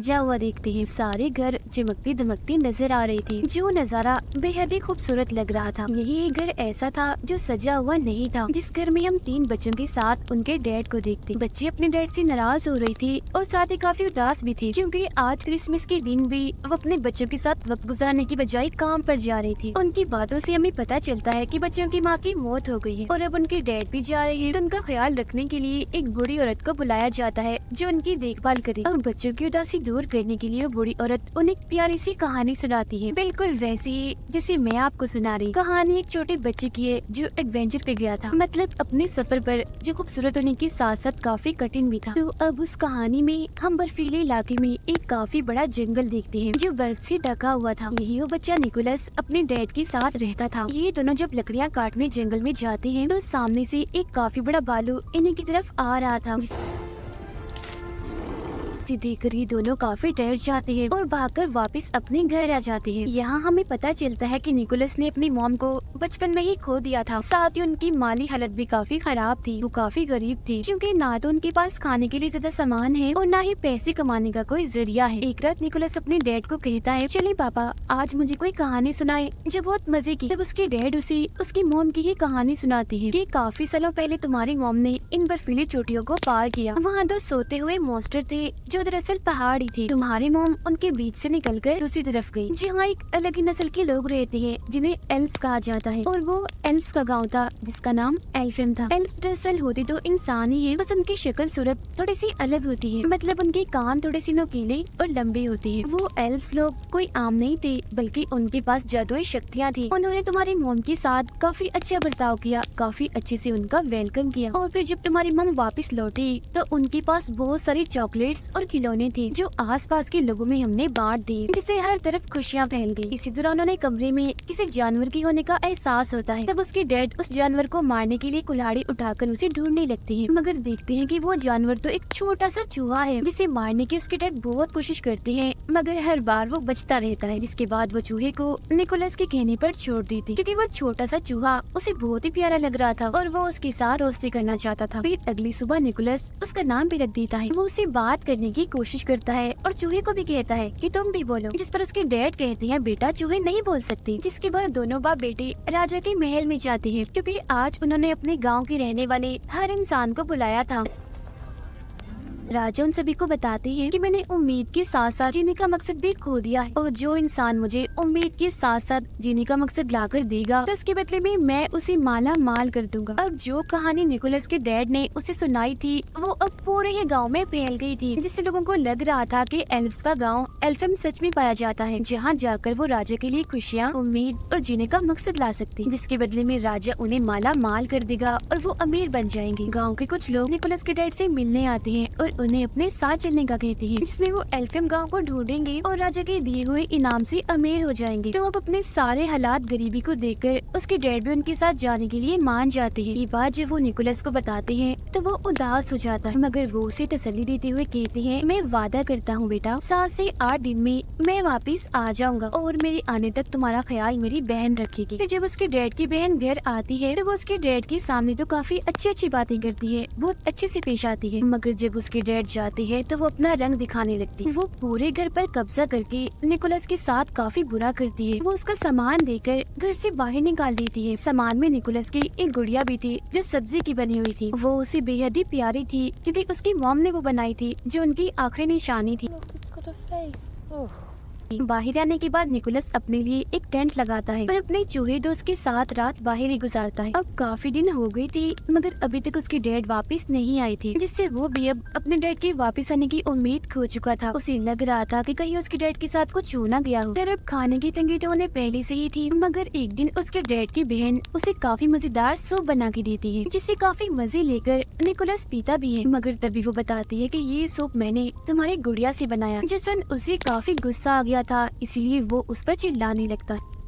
जा हुआ देखते हैं सारे घर चमकती दमकती नजर आ रही थी। जो नजारा बेहद ही खूबसूरत लग रहा था। यही एक घर ऐसा था जो सजा हुआ नहीं था, जिस घर में हम 3 बच्चों के साथ उनके डैड को देखते। बच्चे अपने डैड से नाराज हो रही थी और साथ ही काफी उदास भी थी, क्योंकि आज क्रिसमस के दिन भी वो अपने बच्चों के साथ वक्त गुजारने की बजाय काम पर जा रही थी। उनकी बातों से हमें पता चलता है कि बच्चों की माँ की मौत हो गई है और अब उनके डैड भी जा रहे हैं। तो उनका ख्याल रखने के लिए एक बूढ़ी औरत को बुलाया जाता है जो उनकी देखभाल करे। और बच्चों की उदासी दूर करने के लिए वो बूढ़ी औरत उन्हें एक प्यारी सी कहानी सुनाती है, बिल्कुल वैसी ही जैसे मैं आपको सुना रही। कहानी एक छोटे बच्चे की है जो एडवेंचर पे गया था, मतलब अपने सफर पर, जो खूबसूरत होने के साथ साथ काफी कठिन भी था। तो अब उस कहानी में हम बर्फीले इलाके में एक काफी बड़ा जंगल देखते हैं जो बर्फ से ढका हुआ था। यही वो बच्चा निकोलस अपने डैड के साथ रहता था। ये दोनों जब लकड़ियाँ काटने जंगल में जाते हैं तो सामने से एक काफी बड़ा भालू इन्हीं की तरफ आ रहा था। देखकर ये दोनों काफी डर जाते हैं और भागकर वापस अपने घर आ जाते हैं। यहाँ हमें पता चलता है कि निकोलस ने अपनी मॉम को बचपन में ही खो दिया था। साथ ही उनकी माली हालत भी काफी खराब थी। वो काफी गरीब थी, क्योंकि ना तो उनके पास खाने के लिए ज्यादा सामान है और ना ही पैसे कमाने का कोई जरिया है। एक रात निकोलस अपने डैड को कहता है, चलिए पापा आज मुझे कोई कहानी सुनाए, जो बहुत मजे की। तब उसके डैड उसे उसकी मॉम की ही कहानी सुनाती है कि काफी सालों पहले तुम्हारी मॉम ने इन बर्फीली चोटियों को पार किया। वहाँ 2 सोते हुए मॉन्स्टर थे जो दरअसल पहाड़ी थी। तुम्हारी मॉम उनके बीच से निकलकर दूसरी तरफ गई, जहाँ एक अलग ही नस्ल के लोग रहते हैं जिन्हें एल्फ्स कहा जाता है। और वो एल्फ्स का गांव था जिसका नाम एल्फिम था। एल्फ्स दरअसल होती तो इंसान ही है, बस उनकी शक्ल सूरत थोड़ी सी अलग होती है, मतलब उनके कान थोड़े सी नुकीले और लंबे होते हैं। वो एल्फ्स लोग कोई आम नहीं थे, बल्कि उनके पास जादुई शक्तियाँ थी। उन्होंने तुम्हारी मॉम के साथ काफी अच्छा बर्ताव किया, काफी अच्छे से उनका वेलकम किया। और फिर जब तुम्हारी मॉम वापस लौटी तो उनके पास बहुत सारी चॉकलेट्स और खिलौने थे जो आसपास के लोगों में हमने बांट दिए, जिससे हर तरफ खुशियाँ फैल गई। इसी दौरान उन्हें कमरे में किसी जानवर की होने का एहसास होता है। तब उसके डैड उस जानवर को मारने के लिए कुल्हाड़ी उठाकर उसे ढूंढने लगते हैं, मगर देखते हैं कि वो जानवर तो एक छोटा सा चूहा है, जिसे मारने की उसके डैड बहुत कोशिश करते हैं, मगर हर बार वो बचता रहता है। जिसके बाद वो चूहे को निकोलस के कहने पर छोड़ देती, क्योंकि वो छोटा सा चूहा उसे बहुत ही प्यारा लग रहा था और वो उसके साथ दोस्ती करना चाहता था। फिर अगली सुबह निकोलस उसका नाम भी रख देता है। वो उसे बात करने की कोशिश करता है और चूहे को भी कहता है कि तुम भी बोलो, जिस पर उसके डैड कहते हैं बेटा चूहे नहीं बोल सकते। जिसके बाद दोनों बाप बेटे राजा के महल में जाते हैं, क्योंकि आज उन्होंने अपने गांव के रहने वाले हर इंसान को बुलाया था। राजा उन सभी को बताते हैं कि मैंने उम्मीद के साथ साथ जीने का मकसद भी खो दिया है, और जो इंसान मुझे उम्मीद के साथ साथ जीने का मकसद लाकर देगा तो उसके बदले में मैं उसे माला माल कर दूंगा। अब जो कहानी निकोलस के डैड ने उसे सुनाई थी वो अब पूरे ही गांव में फैल गई थी, जिससे लोगों को लग रहा था कि एल्फ्स का गांव एल्फिम सच में पाया जाता है, जहां जाकर वो राजा के लिए खुशियां, उम्मीद और जीने का मकसद ला सकते हैं, जिसके बदले में राजा उन्हें माला माल कर देगा और वो अमीर बन जाएंगे। गाँव के कुछ लोग निकोलस के डैड से मिलने आते हैं और उन्हें अपने साथ चलने का कहते हैं, जिसमें वो एल्फिम गांव को ढूंढेंगे और राजा के दिए हुए इनाम से अमीर हो जाएंगे। तो अब अपने सारे हालात गरीबी को देखकर उसके डैड भी उनके साथ जाने के लिए मान जाते हैं। ये बात जब वो निकोलस को बताते हैं तो वो उदास हो जाता है, मगर वो उसे तसल्ली देते हुए कहते हैं, मैं वादा करता हूँ बेटा 7 से 8 दिन में मैं वापिस आ जाऊंगा और मेरे आने तक तुम्हारा ख्याल मेरी बहन रखेगी। फिर जब उसके डैड की बहन घर आती है तो वो उसके डैड के सामने तो काफी अच्छी अच्छी बातें करती है, बहुत अच्छे से पेश आती है, मगर जब उसके डैड जाते हैं तो वो अपना रंग दिखाने लगती है। वो पूरे घर पर कब्जा करके निकोलस के साथ काफी बुरा करती है। वो उसका सामान देकर घर से बाहर निकाल देती है। सामान में निकोलस की एक गुड़िया भी थी जो सब्जी की बनी हुई थी। वो उसे बेहद ही प्यारी थी, क्योंकि उसकी मॉम ने वो बनाई थी, जो उनकी आखिरी निशानी थी। बाहर आने के बाद निकोलस अपने लिए एक टेंट लगाता है और अपने चूहे दोस्त के साथ रात बाहर ही गुजारता है। अब काफी दिन हो गई थी, मगर अभी तक उसके डैड वापस नहीं आए थे, जिससे वो भी अब अपने डैड के वापस आने की उम्मीद खो चुका था। उसे लग रहा था कि कहीं उसके डैड के साथ कुछ हो ना गया हो। फिर अब खाने की तंगी तो उन्हें पहले से ही थी, मगर एक दिन उसके डैड की बहन उसे काफी मजेदार सूप बना के देती है, जिससे काफी मजे लेकर निकोलस पीता भी है। मगर तभी वो बताती है कि ये सूप मैंने तुम्हारी गुड़िया से बनाया, जो सुन उसे काफी गुस्सा आ गया था, इसीलिए वो उस पर चिल्लाने लगता है।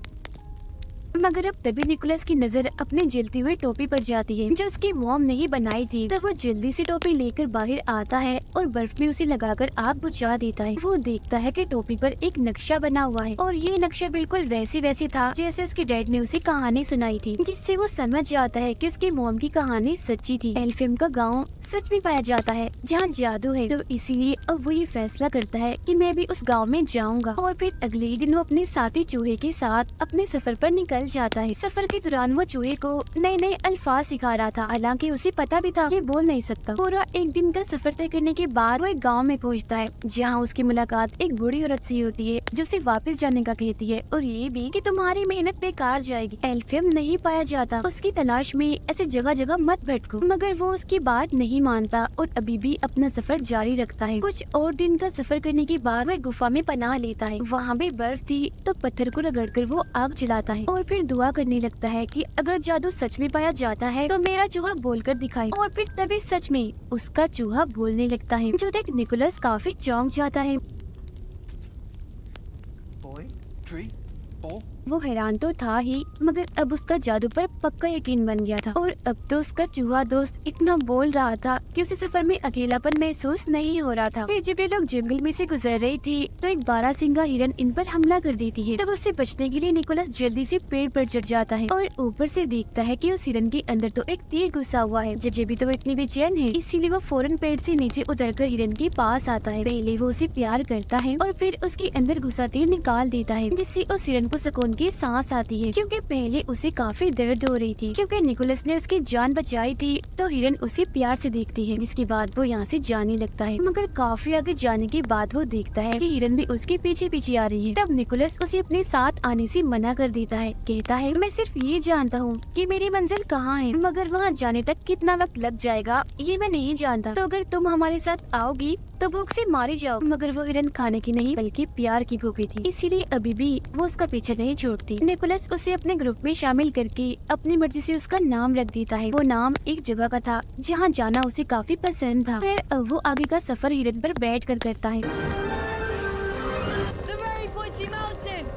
मगर अब तभी निकोलस की नजर अपने जलती हुई टोपी पर जाती है, जो उसकी मॉम ने ही बनाई थी। तब वो जल्दी से टोपी लेकर बाहर आता है और बर्फ में उसे लगाकर आग बुझा देता है। वो देखता है कि टोपी पर एक नक्शा बना हुआ है और ये नक्शा बिल्कुल वैसे था जैसे उसके डैड ने उसे कहानी सुनाई थी, जिससे वो समझ जाता है कि उसकी मॉम की कहानी सच्ची थी। एल्फिम का गाँव सच में पाया जाता है जहाँ जादू है। तो इसीलिए अब वो ये फैसला करता है कि मैं भी उस गांव में जाऊंगा। और फिर अगले ही दिन वो अपने साथी चूहे के साथ अपने सफर पर निकल जाता है। सफर के दौरान वो चूहे को नए नए अल्फाज सिखा रहा था, हालांकि उसे पता भी था कि बोल नहीं सकता। पूरा एक दिन का सफर तय करने के बाद वो एक गाँव में पहुँचता है, जहाँ उसकी मुलाकात एक बूढ़ी औरत से होती है जो उसे वापस जाने का कहती है, और ये भी कि तुम्हारी मेहनत बेकार जाएगी। एल्फियम नहीं पाया जाता, उसकी तलाश में ऐसे जगह जगह मत भटको। मगर वो उसकी बात नहीं मानता और अभी भी अपना सफर जारी रखता है। कुछ और दिन का सफर करने के बाद वह गुफा में पनाह लेता है। वहाँ भी बर्फ थी, तो पत्थर को रगड़कर वो आग जलाता है और फिर दुआ करने लगता है कि अगर जादू सच में पाया जाता है तो मेरा चूहा बोलकर दिखाए। और फिर तभी सच में उसका चूहा बोलने लगता है, जो देख निकोलस काफी चौंक जाता है। Boy, tree, ball. वो हैरान तो था ही, मगर अब उसका जादू पर पक्का यकीन बन गया था। और अब तो उसका चूहा दोस्त इतना बोल रहा था कि उसे सफर में अकेलापन महसूस नहीं हो रहा था। फिर जब ये लोग जंगल में से गुजर रही थी तो एक बारहसिंगा हिरन इन पर हमला कर देती है। तब उससे बचने के लिए निकोलस जल्दी से पेड़ पर चढ़ जाता है और ऊपर से देखता है कि उस हिरन के अंदर तो एक तीर घुसा हुआ है। जब भी तो वो इतनी बेचैन है, इसीलिए वो फौरन पेड़ से नीचे उतरकर हिरन के पास आता है। पहले वो उसे प्यार करता है और फिर उसके अंदर घुसा तीर निकाल देता है, जिससे उस हिरन को सुकून की सांस आती है, क्योंकि पहले उसे काफी दर्द हो रही थी। क्योंकि निकोलस ने उसकी जान बचाई थी, तो हिरन उसे प्यार से देखती है, जिसके बाद वो यहाँ से जाने लगता है। मगर काफी आगे जाने के बाद वो देखता है कि हिरन भी उसके पीछे पीछे आ रही है। तब निकोलस उसे अपने साथ आने से मना कर देता है, कहता है मैं सिर्फ ये जानता हूँ कि मेरी मंजिल कहाँ है, मगर वहाँ जाने तक कितना वक्त लग जाएगा ये मैं नहीं जानता। तो अगर तुम हमारे साथ आओगी तो भूख से मारी जाओ। मगर वो हिरन खाने की नहीं बल्कि प्यार की भूखी थी, इसीलिए अभी भी वो उसका पीछे नहीं छोड़ती। निकोलस उसे अपने ग्रुप में शामिल करके अपनी मर्जी से उसका नाम रख देता है। वो नाम एक जगह का था जहाँ जाना उसे काफी पसंद था। फिर अब वो आगे का सफर हिरन पर बैठ कर करता है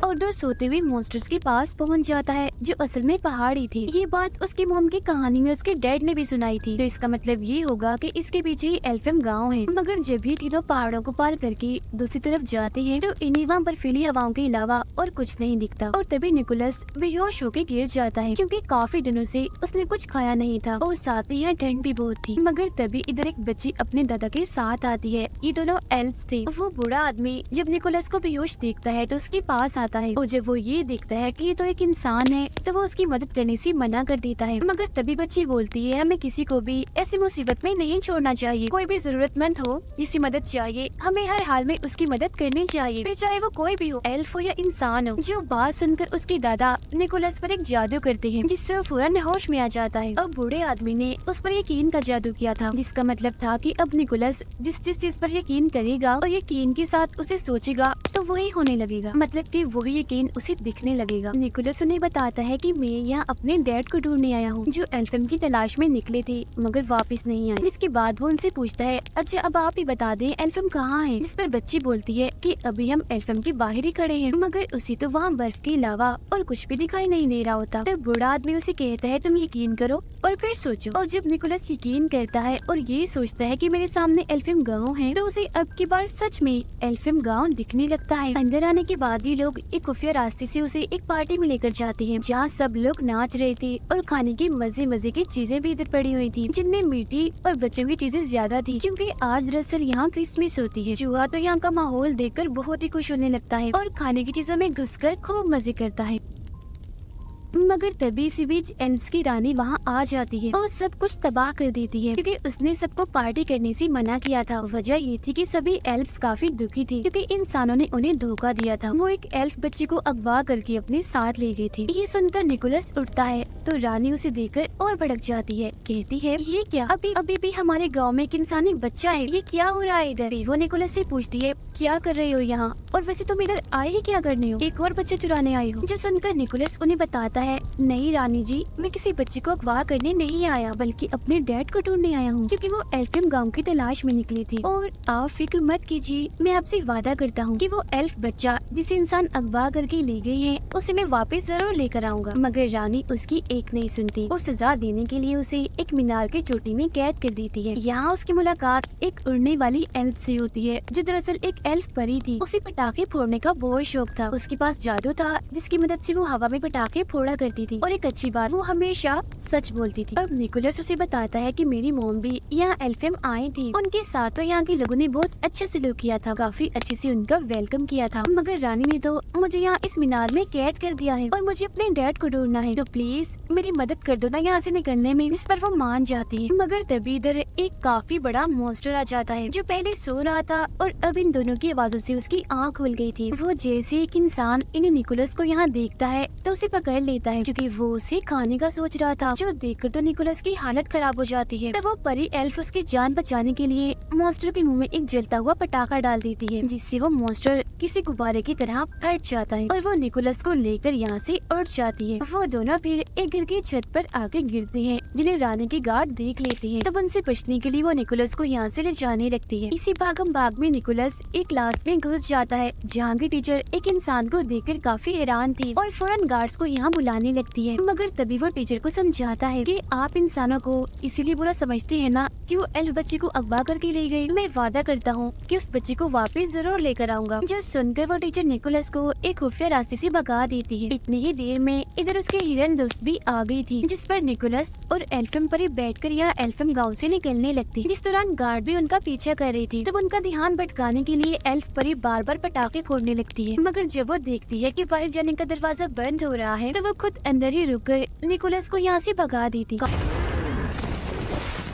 और दो सोते हुए मॉन्स्टर्स के पास पहुंच जाता है, जो असल में पहाड़ी थे। ये बात उसकी मॉम की कहानी में उसके डैड ने भी सुनाई थी, तो इसका मतलब ये होगा कि इसके पीछे ही एल्फियम गांव है। मगर जब भी तीनों पहाड़ों को पार करके दूसरी तरफ जाते हैं तो इन्हीं वहाँ बर्फीली हवाओं के अलावा और कुछ नहीं दिखता। और तभी निकोलस बेहोश होकर गिर जाता है, क्योंकि काफी दिनों से उसने कुछ खाया नहीं था और साथ ही यहाँ ठंड भी बहुत थी। मगर तभी इधर एक बच्ची अपने दादा के साथ आती है। ये दोनों एल्फ्स थे। वो बूढ़ा आदमी जब निकोलस को बेहोश देखता है तो उसके पास आता है, और जब वो ये देखता है कि ये तो एक इंसान है तो वो उसकी मदद करने से मना कर देता है। मगर तभी बच्ची बोलती है हमें किसी को भी ऐसी मुसीबत में नहीं छोड़ना चाहिए। कोई भी जरूरतमंद हो, जिसकी मदद चाहिए, हमें हर हाल में उसकी मदद करनी चाहिए, फिर चाहे वो कोई भी हो, एल्फ हो या इंसान हो। जो बात सुनकर उसके दादा निकोलस पर एक जादू करते हैं, जिससे वो फौरन होश में आ जाता है। अब बूढ़े आदमी ने उस पर यकीन का जादू किया था, जिसका मतलब था कि अब निकोलस जिस जिस चीज पर यकीन करेगा और यकीन के साथ उसे सोचेगा तो वही होने लगेगा, मतलब कि वही यकीन उसे दिखने लगेगा। निकोलस उन्हें बताता है कि मैं यहाँ अपने डैड को ढूंढने आया हूँ, जो एल्फियम की तलाश में निकले थे मगर वापस नहीं आए। इसके बाद वो उनसे पूछता है अच्छा अब आप ही बता दें एल्फियम कहाँ है। जिस पर बच्ची बोलती है कि अभी हम एल्फियम के बाहर ही खड़े हैं, मगर उसे तो वहाँ बर्फ के अलावा और कुछ भी दिखाई नहीं दे रहा होता। तो बूढ़ा आदमी उसे कहता है तुम यकीन करो और फिर सोचो। और जब निकोलस यकीन करता है और ये सोचता है कि मेरे सामने एल्फियम गाँव है, तो उसे अब की बार सच में एल्फियम गाँव दिखने लगता है। अंदर आने के बाद ये लोग एक खुफिया रास्ते से उसे एक पार्टी में लेकर जाते हैं, जहाँ सब लोग नाच रहे थे और खाने की मजे मजे की चीजें भी इधर पड़ी हुई थी, जिनमें मीठी और बच्चों की चीजें ज्यादा थी, क्योंकि आज दरअसल यहाँ क्रिसमस होती है। चूहा तो यहाँ का माहौल देखकर बहुत ही खुश होने लगता है और खाने की चीजों में घुसकर खूब मजे करता है। मगर तभी इसी बीच एल्फ्स की रानी वहाँ आ जाती है और सब कुछ तबाह कर देती है, क्योंकि उसने सबको पार्टी करने से मना किया था। वजह ये थी कि सभी एल्फ्स काफी दुखी थे, क्योंकि इंसानों ने उन्हें धोखा दिया था। वो एक एल्फ बच्ची को अगवा करके अपने साथ ले गई थी। ये सुनकर निकोलस उठता है तो रानी उसे देखकर और भड़क जाती है, कहती है ये क्या, अभी भी हमारे गाँव में एक इंसानी बच्चा है, ये क्या हो रहा है इधर। वो निकोलस से पूछती है क्या कर रहे हो यहाँ, और वैसे तुम इधर आए ही क्या करने हो, एक और बच्चे चुराने आए हो। जो सुनकर निकोलस उन्हें बताता है नहीं रानी जी, मैं किसी बच्चे को अगवा करने नहीं आया, बल्कि अपने डैड को ढूंढने आया हूँ, क्योंकि वो एल्फियम गांव की तलाश में निकली थी। और आप फिक्र मत कीजिए, मैं आपसे वादा करता हूँ कि वो एल्फ बच्चा जिसे इंसान अगवा करके ले गए हैं उसे मैं वापस जरूर लेकर आऊंगा। मगर रानी उसकी एक नहीं सुनती और सजा देने के लिए उसे एक मीनार की चोटी में कैद कर देती है। यहाँ उसकी मुलाकात एक उड़ने वाली एल्फ से होती है, जो दरअसल एक एल्फ परी थी, उसे पटाखे फोड़ने का बहुत शौक था। उसके पास जादू था जिसकी मदद से वो हवा में पटाखे फोड़ा करती थी, और एक अच्छी बात, वो हमेशा सच बोलती थी। अब निकोलस उसे बताता है कि मेरी मॉम भी यहाँ एल्फेम आई थी, उनके साथ तो यहाँ के लोगों ने बहुत अच्छा सलूक किया था, काफी अच्छे से उनका वेलकम किया था, मगर रानी ने तो मुझे यहाँ इस मीनार में कैद कर दिया है और मुझे अपने डैड को ढूंढना है, तो प्लीज मेरी मदद कर दो ना यहाँ से निकलने में। इस पर वो मान जाती है, मगर तभी इधर एक काफी बड़ा मॉन्स्टर आ जाता है जो पहले सो रहा था और अब इन दोनों की आवाजों से उसकी आँख खुल गई थी। वो जैसे एक इंसान इन निकोलस को यहाँ देखता है तो उसे पकड़ लेता है, क्योंकि वो उसे खाने का सोच रहा था, जो देखकर तो निकोलस की हालत खराब हो जाती है। तब वो परी एल्फ उसकी जान बचाने के लिए मॉन्स्टर के मुंह में एक जलता हुआ पटाखा डाल देती है, जिससे वो मॉन्स्टर किसी गुब्बारे की तरह फट जाता है और वो निकोलस को लेकर यहाँ से उड़ जाती है। वो दोनों फिर एक घर की छत पर आके गिरते हैं, जिन्हें रानी की गार्ड देख लेती है। तब उनसे बचने के लिए वो निकोलस को यहाँ से ले जाने लगती है। इसी भागम भाग में निकोलस एक क्लास में घुस जाता है, जहाँ की टीचर एक इंसान को देखकर काफी हैरान थी और फौरन गार्ड्स को यहाँ बुलाने लगती है, मगर तभी वो टीचर को समझाता है कि आप इंसानों को इसीलिए बुरा समझते हैं ना कि वो एल्फ बच्चे को अगवा करके ले गई। मैं वादा करता हूँ कि उस बच्चे को वापस जरूर लेकर आऊंगा। जो सुनकर वो टीचर निकोलस को एक खुफिया रास्ते से भगा देती है। इतनी ही देर में इधर उसके हिरन दोस्त भी आ गई थी, जिस पर निकोलस और एल्फम परी बैठकर यहाँ एल्फम गांव से निकलने लगती। जिस दौरान गार्ड भी उनका पीछा कर रही थी, तब उनका ध्यान भटकाने के लिए एल्फ परी बार बार पटाखे फोड़ने लगती है, मगर जब वो देखती है कि बाहर जाने का दरवाजा बंद हो रहा है तो वो खुद अंदर ही रुककर निकोलस को यहाँ से भगा देती।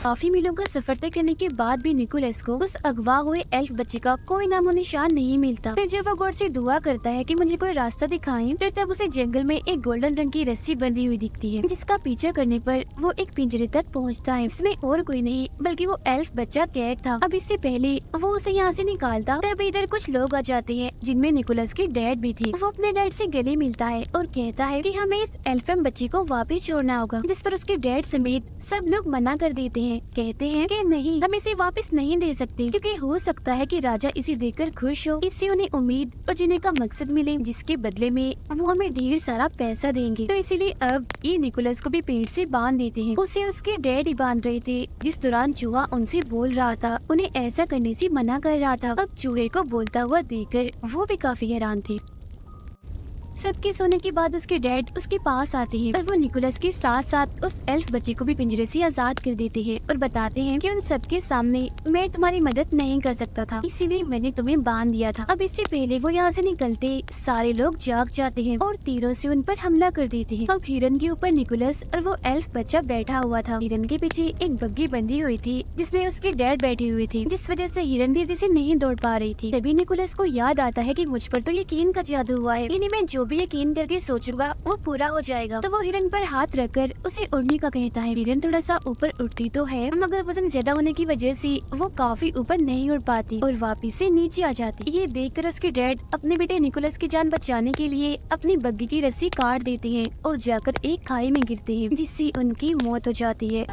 काफी मीलों का सफर तय करने के बाद भी निकोलस को उस अगवा हुए एल्फ बच्चे का कोई नामो निशान नहीं मिलता। फिर जब वो गॉड से दुआ करता है कि मुझे कोई रास्ता दिखाएं, तो तब उसे जंगल में एक गोल्डन रंग की रस्सी बंधी हुई दिखती है, जिसका पीछा करने पर वो एक पिंजरे तक पहुंचता है। इसमें और कोई नहीं बल्कि वो एल्फ बच्चा कैद था। अब इससे पहले वो उसे यहाँ से निकालता, तब इधर कुछ लोग आ जाते हैं, जिनमें निकोलस की डैड भी थी। वो अपने डैड से गले मिलता है और कहता है कि हमें इस एल्फम बच्चे को वापस छोड़ना होगा, जिस पर उसके डैड समेत सब लोग मना कर देते हैं। कहते हैं कि नहीं, हम इसे वापस नहीं दे सकते, क्योंकि हो सकता है कि राजा इसे देखकर खुश हो, इससे उन्हें उम्मीद और जीने का मकसद मिले, जिसके बदले में वो हमें ढेर सारा पैसा देंगे। तो इसीलिए अब ये निकोलस को भी पेड़ से बांध देते हैं। उसे उसके डैड ही बांध रहे थे, जिस दौरान चूहा उनसे बोल रहा था, उन्हें ऐसा करने से मना कर रहा था। अब चूहे को बोलता हुआ देखकर वो भी काफी हैरान थे। सबके सोने के बाद उसके डैड उसके पास आते हैं और वो निकोलस के साथ साथ उस एल्फ बच्चे को भी पिंजरे से आजाद कर देते हैं और बताते हैं कि उन सबके सामने मैं तुम्हारी मदद नहीं कर सकता था, इसीलिए मैंने तुम्हें बांध दिया था। अब इससे पहले वो यहाँ से निकलते सारे लोग जाग जाते हैं और तीरों से उन पर हमला कर देते हैं। अब हिरन के ऊपर निकोलस और वो एल्फ बच्चा बैठा हुआ था। हिरन के पीछे एक बग्गी बंधी हुई थी, जिसमें उसके डैड बैठे हुए थे, जिस वजह से हिरन तेजी से नहीं दौड़ पा रही थी। तभी निकोलस को याद आता है कि मुझ पर तो यकीन का जादू हुआ है, यानी मैं जो भी यकीन करके सोचूंगा वो पूरा हो जाएगा। तो वो हिरन पर हाथ रखकर उसे उड़ने का कहता है। हिरन थोड़ा सा ऊपर उड़ती तो है, मगर वजन ज्यादा होने की वजह से वो काफी ऊपर नहीं उड़ पाती और वापिस से नीचे आ जाती। ये देखकर उसके डैड अपने बेटे निकोलस की जान बचाने के लिए अपनी बग्गी की रस्सी काट देते हैं और जाकर एक खाई में गिरते हैं, जिससे उनकी मौत हो जाती है,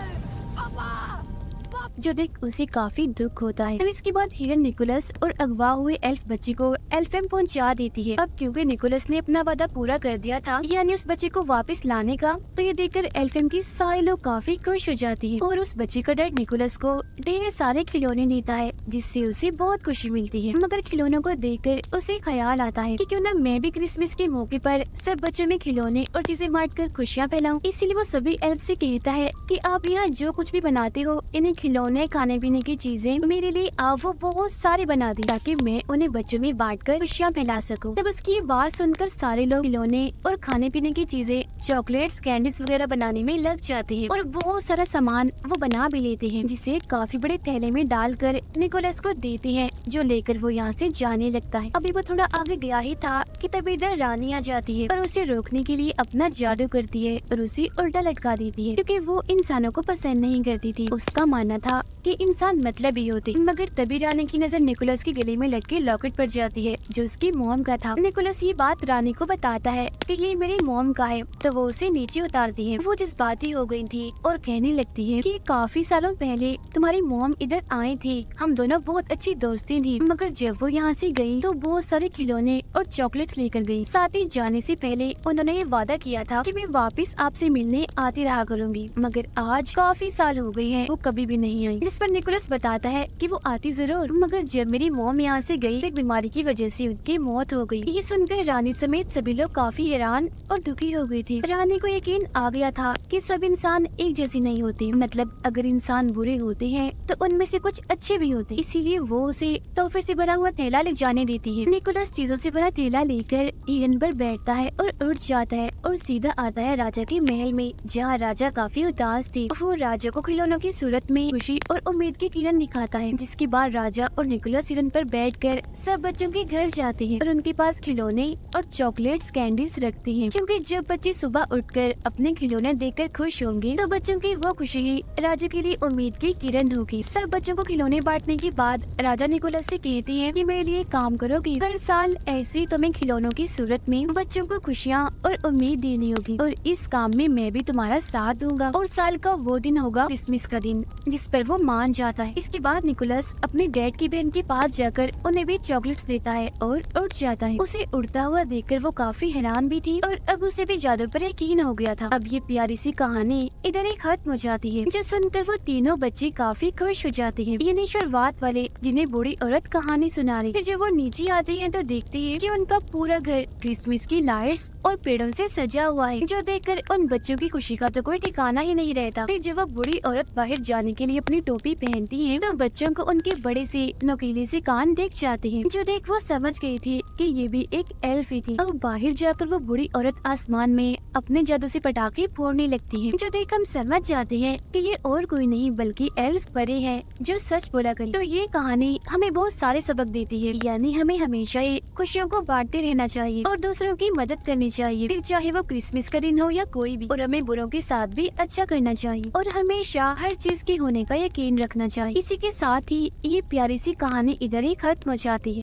जो देख उसे काफी दुख होता है। इसके बाद हिरन निकोलस और अगवा हुए एल्फ बच्चे को एल्फेम पहुंचा देती है। अब क्योंकि निकोलस ने अपना वादा पूरा कर दिया था, यानी उस बच्चे को वापस लाने का, तो ये देखकर एल्फेम की सारे लोग काफी खुश हो जाती हैं और उस बच्चे का डैड निकोलस को ढेर सारे खिलौने देता है, जिससे उसे बहुत खुशी मिलती है। मगर खिलौनों को देखकर उसे ख्याल आता है कि क्यों न मैं भी क्रिसमस के मौके पर सब बच्चों में खिलौने और चीजें बांट कर खुशियाँ फैलाऊं। इसीलिए वो सभी एल्फ से कहता है कि आप यहाँ जो कुछ भी बनाते हो, इन्हें खिलौने खाने पीने की चीजें मेरे लिए आप वो बहुत सारे बना दी, ताकि मैं उन्हें बच्चों में बांटकर खुशियाँ फैला सकूं। तब उसकी ये बात सुनकर सारे लोग खिलौने और खाने पीने की चीजें, चॉकलेट्स, कैंडीज वगैरह बनाने में लग जाते हैं और बहुत सारा सामान वो बना भी लेते हैं, जिसे काफी बड़े थैले में डालकर निकोलस को देते हैं, जो लेकर वो यहाँ से जाने लगता है। अभी वो थोड़ा आगे गया ही था कि तभी इधर रानी आ जाती है और उसे रोकने के लिए अपना जादू करती है और उसे उल्टा लटका देती है, क्योंकि वो इंसानों को पसंद नहीं करती थी। उसका मानना था कि इंसान मतलबी होते। मगर तभी रानी की नजर निकोलस के गले में लटके लॉकेट पर जाती है, जो उसकी मॉम का था। निकोलस ये बात रानी को बताता है कि ये मेरी मॉम का है, तो वो उसे नीचे उतारती है। वो जज्बाती हो गई थी और कहने लगती है कि काफी सालों पहले तुम्हारी मॉम इधर आई थी, हम दोनों बहुत अच्छी दोस्ती थी, मगर जब वो यहाँ से गई तो बहुत सारे खिलौने और चॉकलेट्स लेकर गई। साथ ही जाने से पहले उन्होंने ये वादा किया था कि मैं वापस आपसे मिलने आती रहा करूंगी, मगर आज काफी साल हो गई है, वो कभी भी नहीं नहीं आई, जिस पर निकोलस बताता है कि वो आती जरूर, मगर जब मेरी मॉम यहाँ से गई, एक बीमारी की वजह से उनकी मौत हो गई। ये सुनकर रानी समेत सभी लोग काफी हैरान और दुखी हो गई थी। रानी को यकीन आ गया था कि सब इंसान एक जैसे नहीं होते, मतलब अगर इंसान बुरे होते हैं तो उनमें से कुछ अच्छे भी होते, इसीलिए वो उसे तोहफे से भरा हुआ थैला ले जाने देती है। निकोलस चीजों से भरा थैला लेकर हिरन पर बैठता है और उड़ जाता है और सीधा आता है राजा के महल में, जहाँ राजा काफी उदास थे। वो राजा को खिलौनों की सूरत में खुशी और उम्मीद की किरण दिखाता है, जिसके बाद राजा और निकोलस हिरन पर बैठकर सब बच्चों के घर जाते हैं और उनके पास खिलौने और चॉकलेट्स कैंडीज रखते हैं, क्योंकि जब बच्चे सुबह उठकर अपने खिलौने देखकर खुश होंगे तो बच्चों की वो खुशी ही राजा के लिए उम्मीद की किरण होगी। सब बच्चों को खिलौने बांटने के बाद राजा निकोलस से कहते हैं कि मेरे लिए काम करोगे, हर साल ऐसे तुम्हें खिलौनों की सूरत में बच्चों को खुशियाँ और उम्मीद देनी होगी, और इस काम में मैं भी तुम्हारा साथ दूंगा। और साल का वो दिन होगा क्रिसमस का दिन, जिस पर वो मान जाता है। इसके बाद निकोलस अपने डैड की बहन के पास जाकर उन्हें भी चॉकलेट्स देता है और उड़ जाता है। उसे उड़ता हुआ देखकर वो काफी हैरान भी थी और अब उसे भी जादू पर यकीन हो गया था। अब ये प्यारी सी कहानी इधर ही खत्म हो जाती है, जो सुनकर वो तीनों बच्चे काफी खुश हो जाते हैं। ये नहीं शुरुआत वाले जिन्हें बूढ़ी औरत कहानी सुना रही। फिर जब वो नीचे आते हैं तो देखते हैं कि उनका पूरा घर क्रिसमस की लाइट्स और पेड़ों से सजा हुआ है, जो देखकर उन बच्चों की खुशी का तो कोई ठिकाना ही नहीं रहता। फिर जब वो बूढ़ी औरत बाहर जाने के लिए अपनी टोपी पहनती है तो बच्चों को उनके बड़े से नुकीले से कान दिख जाते हैं, जो देख वो समझ गई थी कि ये भी एक एल्फ ही थी। अब बाहर जाकर वो बूढ़ी औरत आसमान में अपने जादू से पटाखे फोड़ने लगती है, जो देख हम समझ जाते हैं कि ये और कोई नहीं बल्कि एल्फ परी है जो सच बोला करी। तो ये कहानी हमें बहुत सारे सबक देती है, यानी हमें हमेशा ही खुशियों को बांटते रहना चाहिए और दूसरों की मदद करनी चाहिए, फिर चाहे वो क्रिसमस का दिन हो या कोई भी। और हमें बुरों के साथ भी अच्छा करना चाहिए और हमेशा हर चीज के होने का यकीन रखना चाहिए। इसी के साथ ही ये प्यारी सी कहानी इधर ही खत्म हो जाती है।